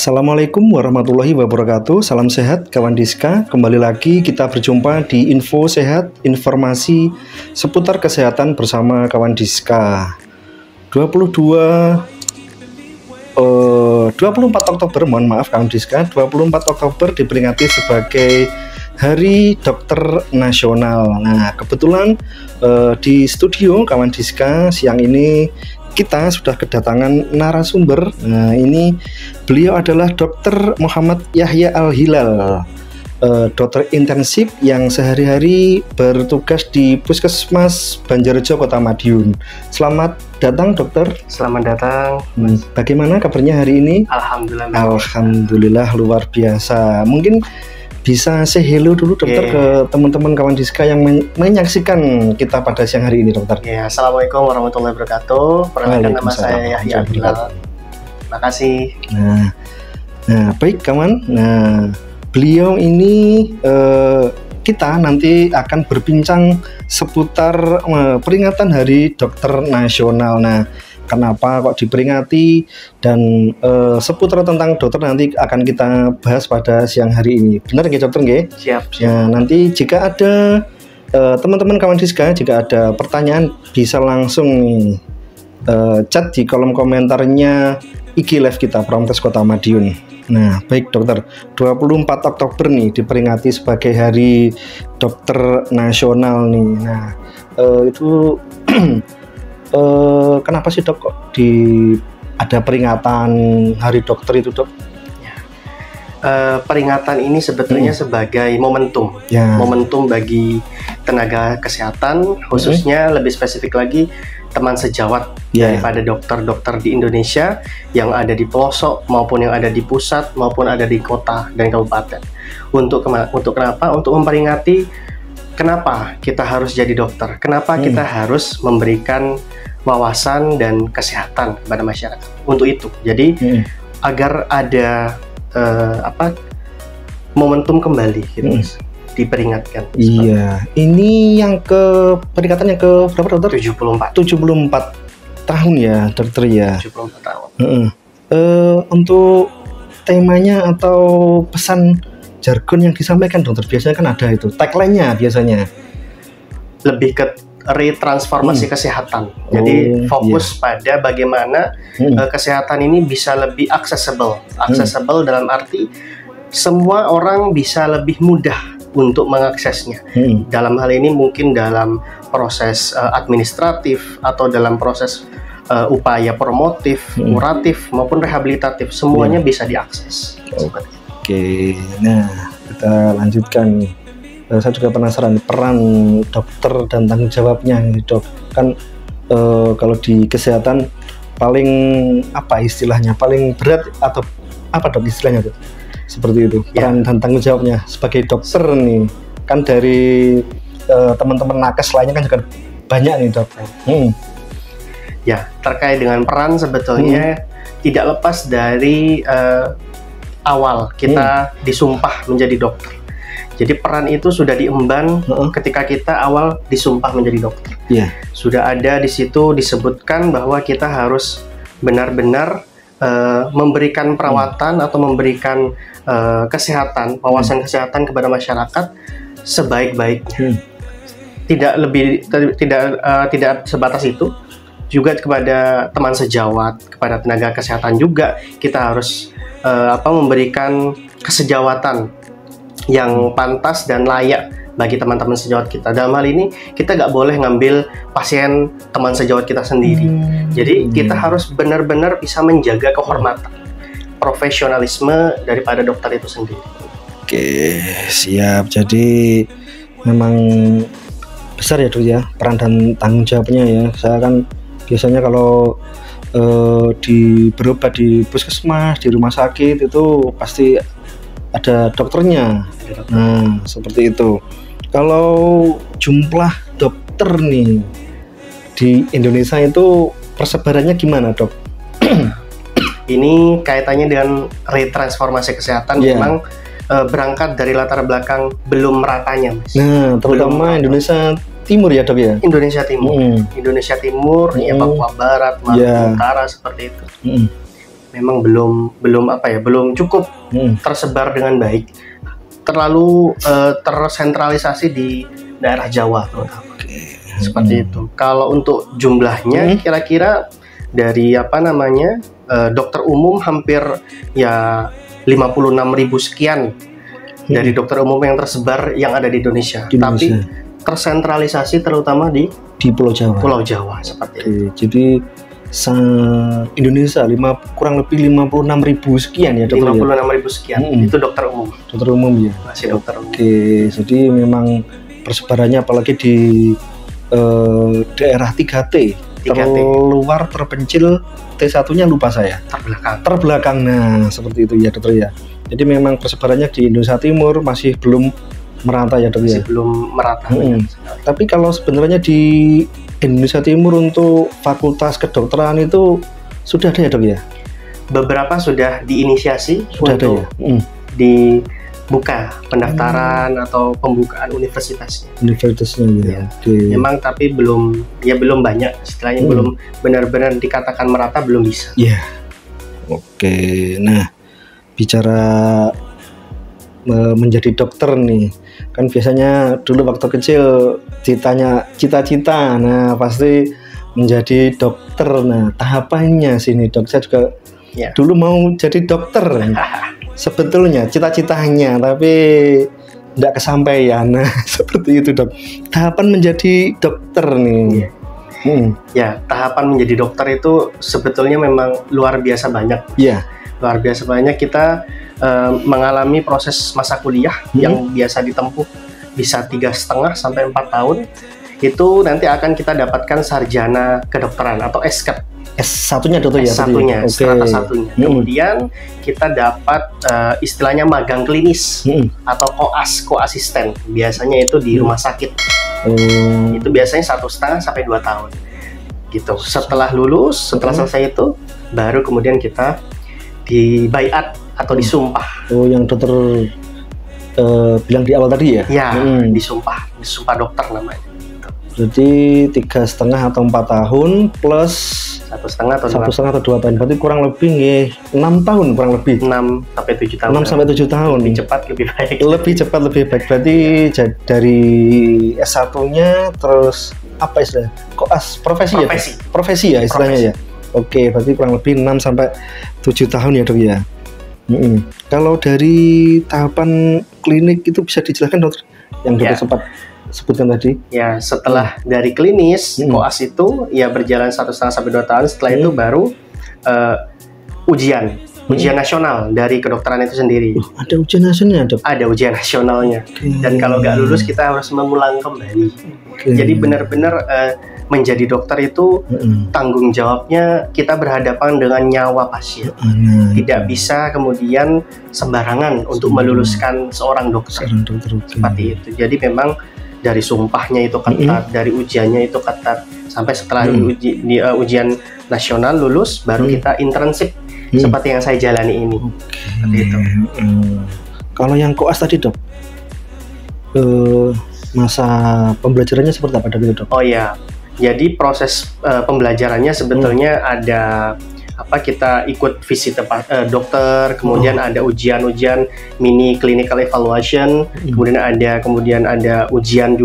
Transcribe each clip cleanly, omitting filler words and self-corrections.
Assalamualaikum warahmatullahi wabarakatuh. Salam sehat kawan Diska. Kembali lagi kita berjumpa di Info Sehat, informasi seputar kesehatan bersama kawan Diska. 24 Oktober, mohon maaf kawan Diska, 24 Oktober diperingati sebagai Hari Dokter Nasional. Nah, kebetulan di studio kawan Diska siang ini kita sudah kedatangan narasumber. Nah, ini beliau adalah Dr. Muhammad Yahya Al-Hilal, dokter intensif yang sehari-hari bertugas di Puskesmas Banjarjo, Kota Madiun. Selamat datang, dokter. Selamat datang. Bagaimana kabarnya hari ini? Alhamdulillah. Alhamdulillah, luar biasa. Mungkin bisa say hello dulu, dokter, ke teman-teman kawan Diska yang menyaksikan kita pada siang hari ini, dokter. Assalamualaikum warahmatullahi wabarakatuh. Perkenalkan, nama saya Yahya Al-Hilal. Terima kasih. Nah, baik kawan. Nah, beliau ini kita nanti akan berbincang seputar peringatan Hari Dokter Nasional. Nah, kenapa kok diperingati dan seputar tentang dokter nanti akan kita bahas pada siang hari ini. Benar nggih, dokter nggih? Siap. Ya, nanti jika ada teman-teman kawan Diska, jika ada pertanyaan bisa langsung nih chat di kolom komentarnya IG Live kita Promkes Kota Madiun. Nah, baik dokter, 24 Oktober nih diperingati sebagai Hari Dokter Nasional nih. Nah, itu kenapa sih dok kok ada peringatan Hari Dokter itu, dok? Peringatan ini sebetulnya sebagai momentum, momentum bagi tenaga kesehatan, khususnya lebih spesifik lagi teman sejawat daripada dokter-dokter di Indonesia yang ada di pelosok maupun yang ada di pusat maupun ada di kota dan kabupaten. Untuk kenapa? Untuk memperingati kenapa kita harus jadi dokter, kenapa kita harus memberikan wawasan dan kesehatan kepada masyarakat. Untuk itu, jadi agar ada momentum kembali gitu, diperingatkan. Iya, ini yang peringatan yang ke berapa, dokter? 74 tahun ya, dokter ya. 74 tahun. Untuk temanya atau pesan jargon yang disampaikan, dokter, biasanya kan ada itu tagline-nya biasanya. Lebih ke retransformasi kesehatan. Jadi fokus pada bagaimana kesehatan ini bisa lebih accessible. Accessible dalam arti semua orang bisa lebih mudah untuk mengaksesnya. Dalam hal ini mungkin dalam proses administratif atau dalam proses upaya promotif, kuratif maupun rehabilitatif, semuanya bisa diakses. Oke, nah kita lanjutkan nih. Saya juga penasaran peran dokter dan tanggung jawabnya nih, dok. Kan kalau di kesehatan paling apa istilahnya, paling berat atau apa, dok, istilahnya, dok? Seperti itu, peran dan tanggung jawabnya sebagai dokter nih. Kan dari teman-teman nakes lainnya kan juga banyak nih, dok. Ya, terkait dengan peran sebetulnya tidak lepas dari awal kita disumpah menjadi dokter. Jadi peran itu sudah diemban ketika kita awal disumpah menjadi dokter. Sudah ada di situ disebutkan bahwa kita harus benar-benar memberikan perawatan atau memberikan kesehatan, wawasan kesehatan kepada masyarakat sebaik-baiknya. Tidak sebatas itu, juga kepada teman sejawat, kepada tenaga kesehatan juga kita harus memberikan kesejawatan yang pantas dan layak bagi teman-teman sejawat kita. Dalam hal ini kita nggak boleh ngambil pasien teman sejawat kita sendiri. Jadi kita harus benar-benar bisa menjaga kehormatan, profesionalisme daripada dokter itu sendiri. Oke, siap. Jadi memang besar ya, dok, ya, peran dan tanggung jawabnya ya. Saya kan biasanya kalau berobat di puskesmas, di rumah sakit itu pasti ada dokternya. Nah, seperti itu. Kalau jumlah dokter nih di Indonesia itu persebarannya gimana, dok? Ini kaitannya dengan retransformasi kesehatan. Memang berangkat dari latar belakang belum meratanya, Mas. Nah, terutama Indonesia Timur ya, dok, ya? Indonesia Timur. Indonesia Timur, ya, Papua Barat, Maluku Utara, seperti itu. memang belum cukup tersebar dengan baik, terlalu tersentralisasi di daerah Jawa terutama. Seperti itu. Kalau untuk jumlahnya kira-kira dari dokter umum hampir ya 56.000 sekian dari dokter umum yang tersebar yang ada di Indonesia. Tapi tersentralisasi terutama di Pulau Jawa. Pulau Jawa seperti itu. Jadi Indonesia kurang lebih 56.000 sekian ya dokter. 56.000 sekian. Itu dokter umum. Dokter umum ya. Masih dokter umum. Jadi memang persebarannya apalagi di daerah 3T. Terluar, terpencil, T1-nya lupa saya. Terbelakang. Nah, seperti itu ya dokter ya. Jadi memang persebarannya di Indonesia Timur masih belum merata ya dokter ya. Masih belum merata. Tapi kalau sebenarnya di Indonesia Timur untuk fakultas kedokteran itu sudah ada ya dok ya? Beberapa sudah diinisiasi sudah untuk ada ya? Dibuka pendaftaran atau pembukaan universitasnya ya. Memang tapi belum banyak, istilahnya belum benar-benar dikatakan merata, belum bisa ya. Nah, bicara menjadi dokter nih, kan biasanya dulu waktu kecil ditanya cita-cita, nah pasti menjadi dokter. Nah, tahapannya sini dok, saya juga dulu mau jadi dokter sebetulnya cita-citanya, tapi tidak kesampaian. Nah, seperti itu dok, tahapan menjadi dokter nih. Ya, tahapan menjadi dokter itu sebetulnya memang luar biasa banyak. Luar biasa banyak. Kita mengalami proses masa kuliah yang biasa ditempuh bisa 3,5 sampai 4 tahun. Itu nanti akan kita dapatkan sarjana kedokteran atau SKED. S1-nya dokter ya? S1-nya, strata satunya. Kemudian kita dapat istilahnya magang klinis atau koasisten. Biasanya itu di rumah sakit. Itu biasanya 1,5 sampai 2 tahun. Gitu. Setelah lulus, setelah selesai itu, baru kemudian kita dibaiat atau disumpah. Yang dokter bilang di awal tadi ya? Ya, disumpah dokter namanya. Jadi 3,5 atau 4 tahun plus 1,5 atau 2 tahun. Berarti kurang lebih 6 tahun kurang lebih. 6 sampai 7 tahun. 6 sampai 7 tahun. Lebih cepat lebih baik. Lebih cepat lebih baik. Berarti dari S1-nya terus apa istilahnya? Profesi ya istilahnya ya. Berarti kurang lebih 6 sampai 7 tahun ya dok ya. Kalau dari tahapan klinik itu bisa dijelaskan dokter yang dokter sempat sebutkan tadi? Ya, setelah dari klinis, koas itu ya berjalan 1,5 sampai 2 tahun. Setelah itu baru ujian nasional dari kedokteran itu sendiri. Ada ujian nasionalnya dok? Ada ujian nasionalnya. Dan kalau nggak lulus kita harus mengulang kembali. Jadi benar-benar menjadi dokter itu tanggung jawabnya kita berhadapan dengan nyawa pasien. Tidak bisa kemudian sembarangan untuk meluluskan seorang dokter. Seperti itu. Jadi memang dari sumpahnya itu ketat, dari ujiannya itu ketat, sampai setelah ujian nasional lulus, baru kita internship seperti yang saya jalani ini. Seperti itu. Kalau yang koas tadi dok, masa pembelajarannya seperti apa dok? Oh ya, jadi proses pembelajarannya sebetulnya ada kita ikut visit dokter, kemudian ada ujian mini clinical evaluation, kemudian ada ujian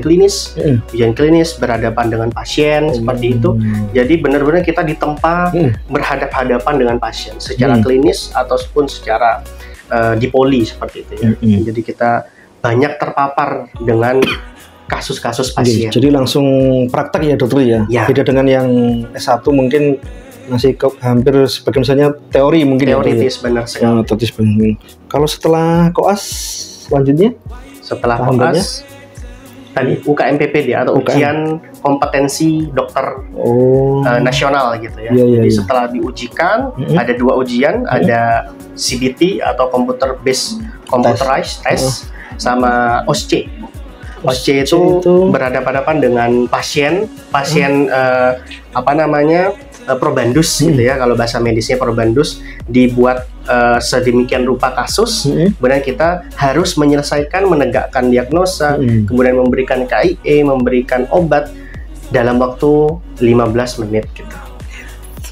klinis, ujian klinis berhadapan dengan pasien seperti itu. Jadi benar-benar kita ditempa berhadap-hadapan dengan pasien secara klinis ataupun secara dipoli seperti itu ya. Jadi kita banyak terpapar dengan kasus-kasus pasien. Jadi langsung praktek ya dokter ya. Beda dengan yang S1 mungkin masih hampir sebagai misalnya teori mungkin teoritis ya, benar sekali. Teoritis benar. Kalau setelah koas selanjutnya? Setelah koas tadi UKMPPD atau ujian kompetensi dokter nasional gitu ya. Jadi setelah diujikan ada 2 ujian, ada CBT atau computer based computerized test sama OSCE. OSCE itu berhadapan-hadapan dengan pasien probandus gitu ya, kalau bahasa medisnya probandus, dibuat sedemikian rupa kasus, kemudian kita harus menyelesaikan, menegakkan diagnosa, kemudian memberikan KIE, memberikan obat dalam waktu 15 menit gitu.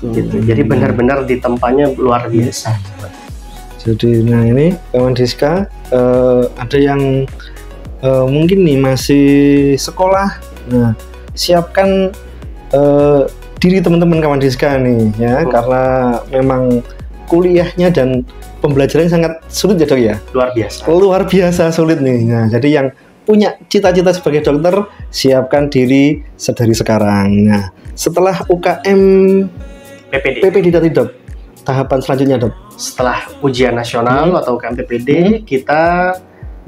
Gitu. Jadi benar-benar ditempanya luar biasa. Jadi nah ini kawan Diska, ada yang mungkin nih masih sekolah. Nah, siapkan diri teman-teman kawan Diska nih ya, karena memang kuliahnya dan pembelajarannya sangat sulit ya dok ya. Luar biasa sulit nih. Nah, jadi yang punya cita-cita sebagai dokter, siapkan diri sedari sekarang. Nah, setelah UKM PPD tadi dok, tahapan selanjutnya dok? Setelah ujian nasional atau UKM PPD, kita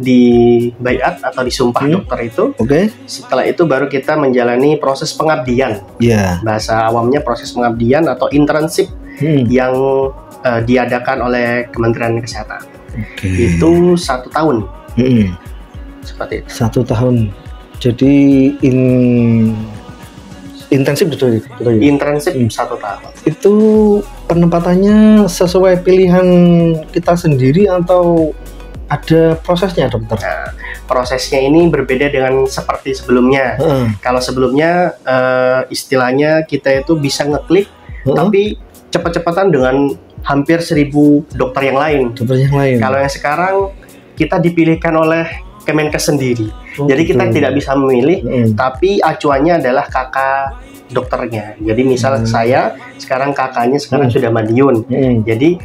di baiat atau disumpah dokter itu. Setelah itu baru kita menjalani proses pengabdian. Bahasa awamnya proses pengabdian atau internship yang diadakan oleh Kementerian Kesehatan. Itu 1 tahun. Seperti itu. 1 tahun. Jadi intensif betul. Intensif 1 tahun. Itu penempatannya sesuai pilihan kita sendiri atau ada prosesnya dokter? Nah, prosesnya ini berbeda dengan seperti sebelumnya. Kalau sebelumnya istilahnya kita itu bisa ngeklik, tapi cepat-cepatan dengan hampir 1000 dokter yang lain. Kalau yang sekarang kita dipilihkan oleh Kemenkes sendiri. Jadi kita tidak bisa memilih, tapi acuannya adalah kakak dokternya. Jadi misal saya sekarang kakaknya sudah Madiun. Jadi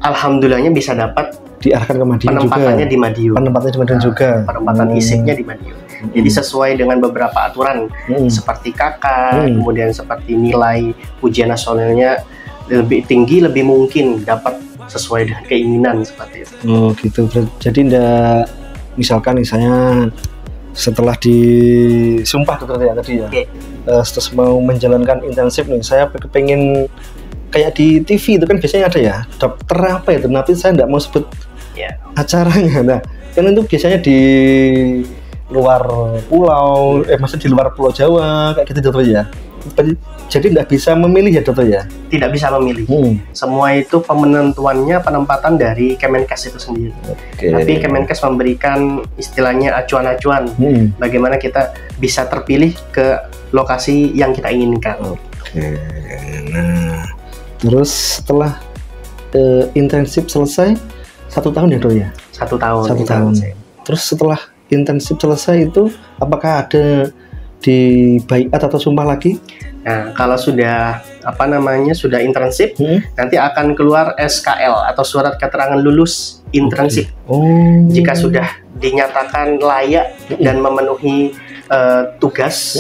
alhamdulillahnya bisa dapat diarahkan ke Madiun penempatannya juga. Di Madiun. Penempatan di Madiun juga. Penempatan ISIP-nya di Madiun. Jadi sesuai dengan beberapa aturan seperti kakak, kemudian seperti nilai ujian nasionalnya lebih tinggi, lebih mungkin dapat sesuai dengan keinginan seperti itu. Oh gitu. Jadi enggak, misalkan misalnya setelah disumpah dokter ya tadi ya, terus mau menjalankan intensif nih, saya pengen kayak di TV itu kan biasanya ada ya dokter apa itu, tapi saya enggak mau sebut acaranya. Nah kan itu biasanya di luar pulau, maksudnya di luar Pulau Jawa kayak gitu dokter ya. Jadi nggak bisa memilih ya dokter ya? Tidak bisa memilih. Semua itu penentuannya penempatan dari Kemenkes itu sendiri. Tapi Kemenkes memberikan istilahnya acuan-acuan bagaimana kita bisa terpilih ke lokasi yang kita inginkan. Nah, terus setelah intensif selesai 1 tahun ya dok ya? 1 tahun. 1 tahun. Terus setelah intensif selesai itu apakah ada di baiat atau sumpah lagi? Nah, kalau sudah sudah internship, nanti akan keluar SKL atau surat keterangan lulus internship. Jika sudah dinyatakan layak dan memenuhi tugas,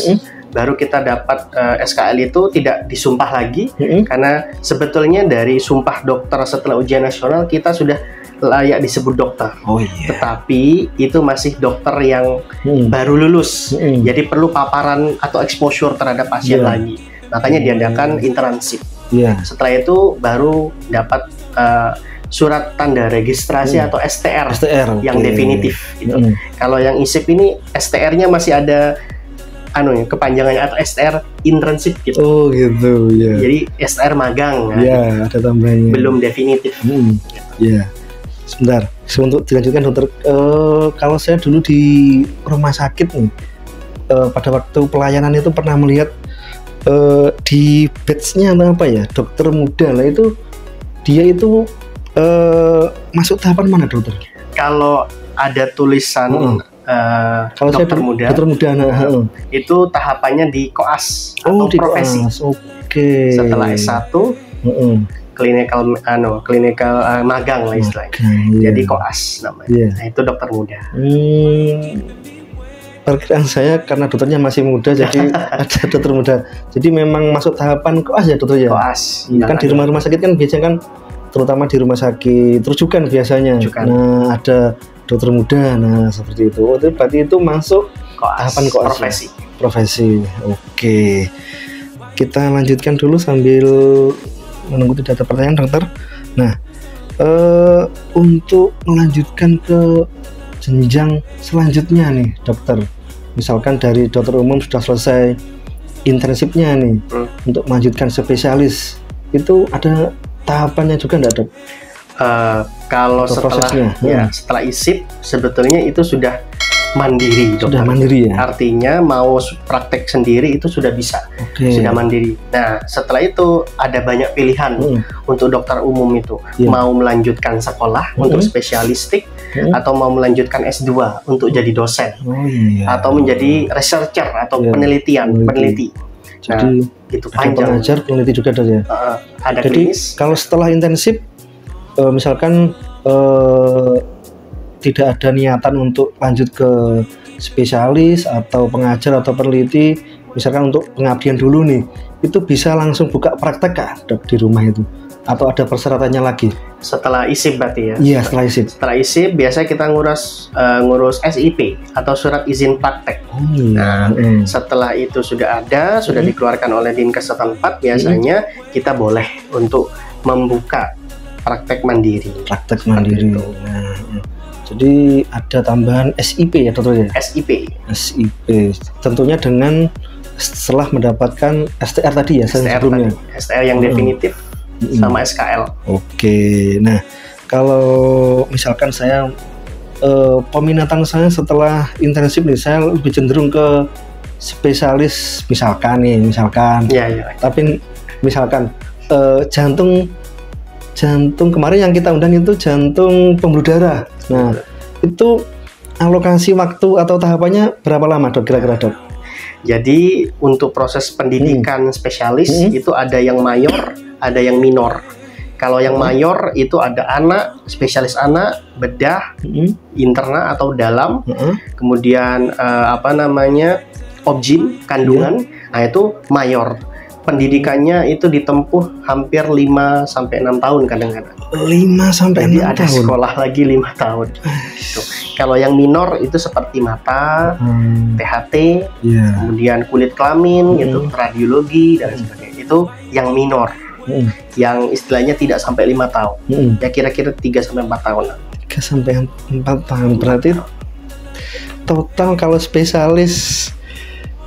baru kita dapat SKL itu tidak disumpah lagi, karena sebetulnya dari sumpah dokter setelah ujian nasional kita sudah layak disebut dokter. Tetapi itu masih dokter yang baru lulus, jadi perlu paparan atau exposure terhadap pasien lagi. Makanya diadakan internship. Setelah itu baru dapat surat tanda registrasi atau STR yang definitif. Gitu. Kalau yang ISIP ini STR-nya masih ada kepanjangannya atau STR internship gitu. Oh gitu ya. Jadi STR magang. Ada tambahannya. Belum definitif. Sebentar, untuk dilanjutkan dokter, kalau saya dulu di rumah sakit nih, pada waktu pelayanan itu pernah melihat di batch-nya apa ya, dokter muda lah itu, dia itu masuk tahapan mana dokter? Kalau ada tulisan kalau dokter muda, itu tahapannya di koas atau profesi. Setelah S1 klinikal magang lah istilahnya. Jadi koas namanya. Nah, itu dokter muda. Perkiraan saya karena dokternya masih muda jadi ada dokter muda. Jadi memang masuk tahapan koas ya dokter ya. Koas. Kan di rumah sakit kan biasanya kan, terutama di rumah sakit rujukan biasanya. Nah, ada dokter muda. Nah, seperti itu. Itu berarti itu masuk tahapan koas. Profesi. Oke. Kita lanjutkan dulu sambil menunggu tidak ada pertanyaan dokter. Nah, untuk melanjutkan ke jenjang selanjutnya nih dokter, misalkan dari dokter umum sudah selesai internshipnya nih, untuk melanjutkan spesialis itu ada tahapannya juga enggak dok? Kalau setelah ISIP sebetulnya itu sudah mandiri, dokter. Sudah mandiri ya. Artinya mau praktek sendiri itu sudah bisa, sudah mandiri. Nah, setelah itu ada banyak pilihan untuk dokter umum itu. Mau melanjutkan sekolah untuk spesialistik, atau mau melanjutkan S2 untuk jadi dosen, atau menjadi researcher atau peneliti. Jadi itu panjang. Pengajar, peneliti juga ada ya. Ada jadi klinis. Kalau setelah intensif, misalkan tidak ada niatan untuk lanjut ke spesialis atau pengajar atau peneliti, misalkan untuk pengabdian dulu nih, itu bisa langsung buka praktek kah, Dok, di rumah itu? Atau ada persyaratannya lagi? Setelah ISIP berarti ya? Iya, setelah ISIP. Setelah ISIP biasanya kita ngurus SIP atau surat izin praktek. Nah, setelah itu sudah ada, sudah dikeluarkan oleh Dinkes setempat, biasanya kita boleh untuk membuka praktek mandiri. Praktek mandiri. Nah, jadi ada tambahan SIP ya, dokter ya? SIP. Tentunya dengan setelah mendapatkan STR tadi ya, sebelumnya. STR yang definitif sama SKL. Oke. Nah, kalau misalkan saya peminatan saya setelah intensif nih, saya lebih cenderung ke spesialis misalkan. Tapi misalkan jantung kemarin yang kita undang itu jantung pembuluh darah. Nah, itu alokasi waktu atau tahapannya berapa lama, Dok, kira-kira, Dok? Jadi untuk proses pendidikan spesialis itu ada yang mayor, ada yang minor. Kalau yang mayor itu ada anak, spesialis anak, bedah, interna atau dalam, kemudian obgyn, kandungan. Nah, itu mayor. Pendidikannya itu ditempuh hampir 5 sampai 6 tahun kadang-kadang. 5 sampai 6 tahun. Jadi ada sekolah lagi 5 tahun. Gitu. Kalau yang minor itu seperti mata, THT, kemudian kulit kelamin, gitu, radiologi dan sebagainya. Itu yang minor. Yang istilahnya tidak sampai 5 tahun. Ya kira-kira 3 sampai 4 tahun. 3 sampai 4 tahun. Berarti total kalau spesialis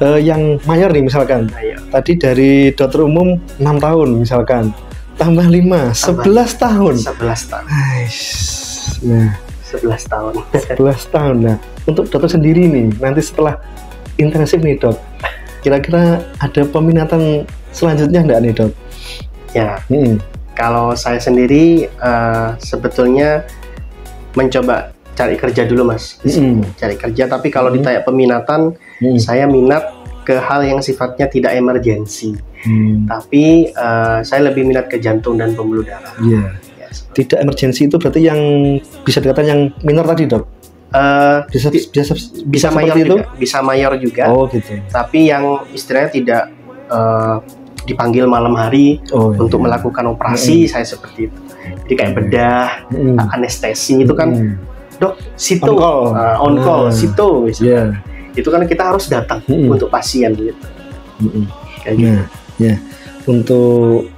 yang mayor nih misalkan, tadi dari dokter umum 6 tahun misalkan, tambah 5, 11 tahun. 11 tahun. Nah, 11 tahun. 11 tahun. Nah, untuk dokter sendiri nih, nanti setelah intensif nih, Dok, kira-kira ada peminatan selanjutnya enggak nih, Dok? Ya, kalau saya sendiri sebetulnya mencoba cari kerja dulu, Mas. Cari kerja, tapi kalau ditanya peminatan, saya minat ke hal yang sifatnya tidak emergensi. Tapi saya lebih minat ke jantung dan pembuluh darah. Tidak emergensi itu berarti yang bisa dikatakan yang minor tadi, Dok? Bisa mayor itu? Juga. Bisa mayor juga. Oh, gitu. Tapi yang istilahnya tidak dipanggil malam hari untuk melakukan operasi, saya seperti itu. Jadi kayak bedah, anestesi itu kan, Dok, situ, on call, situ, itu kan kita harus datang untuk pasien gitu. Kayak gitu. Ya, untuk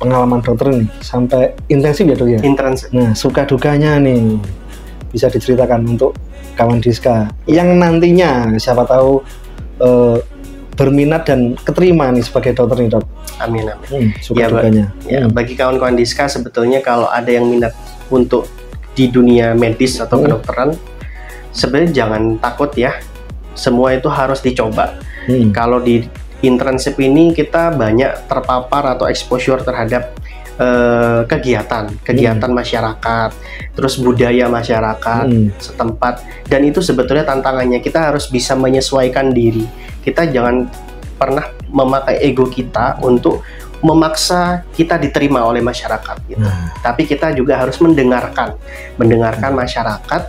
pengalaman dokter nih sampai intensif ya, Dok ya? Intensif. Nah, suka dukanya nih bisa diceritakan untuk kawan Diska yang nantinya siapa tahu berminat dan keterima nih sebagai dokter nih, Dok. Amin. Suka dukanya. Bagi kawan-kawan Diska sebetulnya kalau ada yang minat untuk di dunia medis atau kedokteran, sebenarnya jangan takut ya. Semua itu harus dicoba. Kalau di internship ini kita banyak terpapar atau exposure terhadap kegiatan masyarakat, terus budaya masyarakat setempat, dan itu sebetulnya tantangannya. Kita harus bisa menyesuaikan diri. Kita jangan pernah memakai ego kita untuk memaksa kita diterima oleh masyarakat gitu. Tapi kita juga harus mendengarkan masyarakat,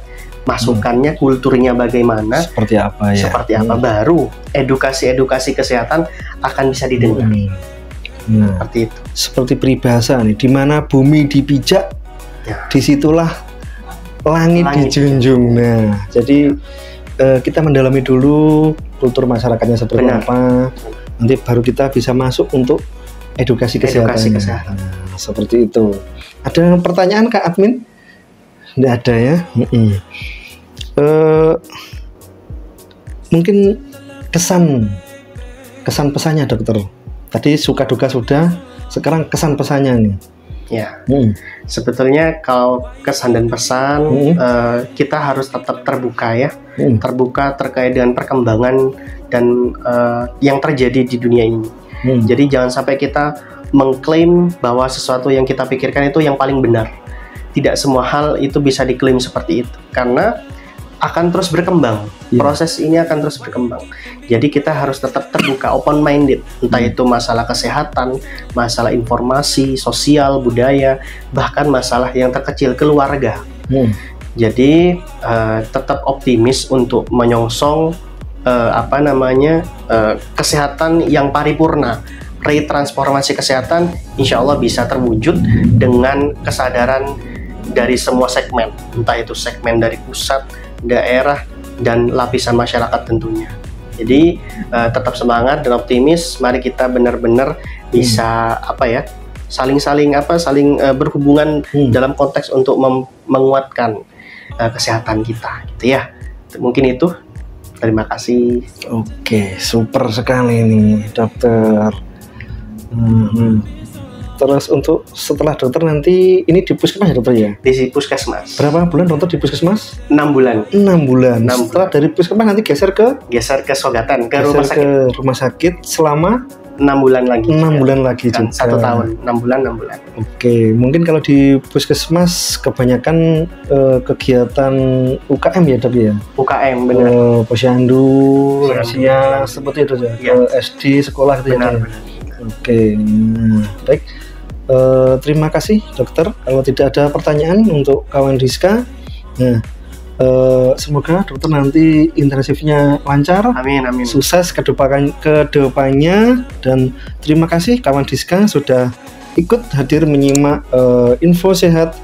masukannya, kulturnya bagaimana, seperti apa, baru edukasi kesehatan akan bisa didengar. Seperti itu. Seperti peribahasa nih, di mana bumi dipijak, disitulah langit dijunjung. Nah, jadi kita mendalami dulu kultur masyarakatnya seperti apa, nanti baru kita bisa masuk untuk edukasi kesehatan. Nah, seperti itu. Ada pertanyaan, Kak Admin? Tidak ada ya? Mungkin kesan pesannya, dokter. Tadi suka duka sudah, sekarang kesan pesannya nih. Ya, sebetulnya kalau kesan dan pesan kita harus tetap terbuka ya, terbuka terkait dengan perkembangan dan yang terjadi di dunia ini. Jadi jangan sampai kita mengklaim bahwa sesuatu yang kita pikirkan itu yang paling benar. Tidak semua hal itu bisa diklaim seperti itu, karena akan terus berkembang. Proses ini akan terus berkembang. Jadi kita harus tetap terbuka, open minded, entah itu masalah kesehatan, masalah informasi, sosial, budaya, bahkan masalah yang terkecil, keluarga. Jadi tetap optimis untuk menyongsong kesehatan yang paripurna. Retransformasi kesehatan insya Allah bisa terwujud dengan kesadaran dari semua segmen, entah itu segmen dari pusat, daerah, dan lapisan masyarakat tentunya. Jadi tetap semangat dan optimis. Mari kita benar-benar bisa saling berhubungan dalam konteks untuk menguatkan kesehatan kita, gitu ya. Mungkin itu. Terima kasih. Oke, super sekali nih, dokter. Terus untuk setelah dokter nanti ini di puskesmas ya dokter ya? Di puskesmas. Berapa bulan dokter di puskesmas? 6 bulan. 6 bulan. Setelah dari puskesmas nanti geser ke Sogatan, ke rumah sakit selama 6 bulan lagi. 6 bulan lagi kan, juga. 1 tahun, 6 bulan. Oke, mungkin kalau di puskesmas kebanyakan kegiatan UKM ya dok ya? UKM benar. Posyandu, lansia seperti itu ya. SD, sekolah gitu ya. Oke, baik. Terima kasih dokter. Kalau tidak ada pertanyaan untuk kawan Rizka, semoga dokter nanti intensifnya lancar. Amin. Sukses kedepannya, dan terima kasih kawan Rizka sudah ikut hadir menyimak info sehat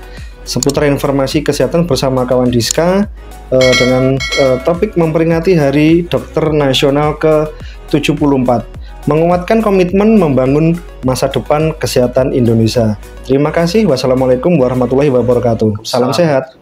seputar informasi kesehatan bersama kawan Rizka dengan topik memperingati Hari Dokter Nasional ke-74. Menguatkan komitmen membangun masa depan kesehatan Indonesia. Terima kasih. Wassalamualaikum warahmatullahi wabarakatuh. Salam sehat.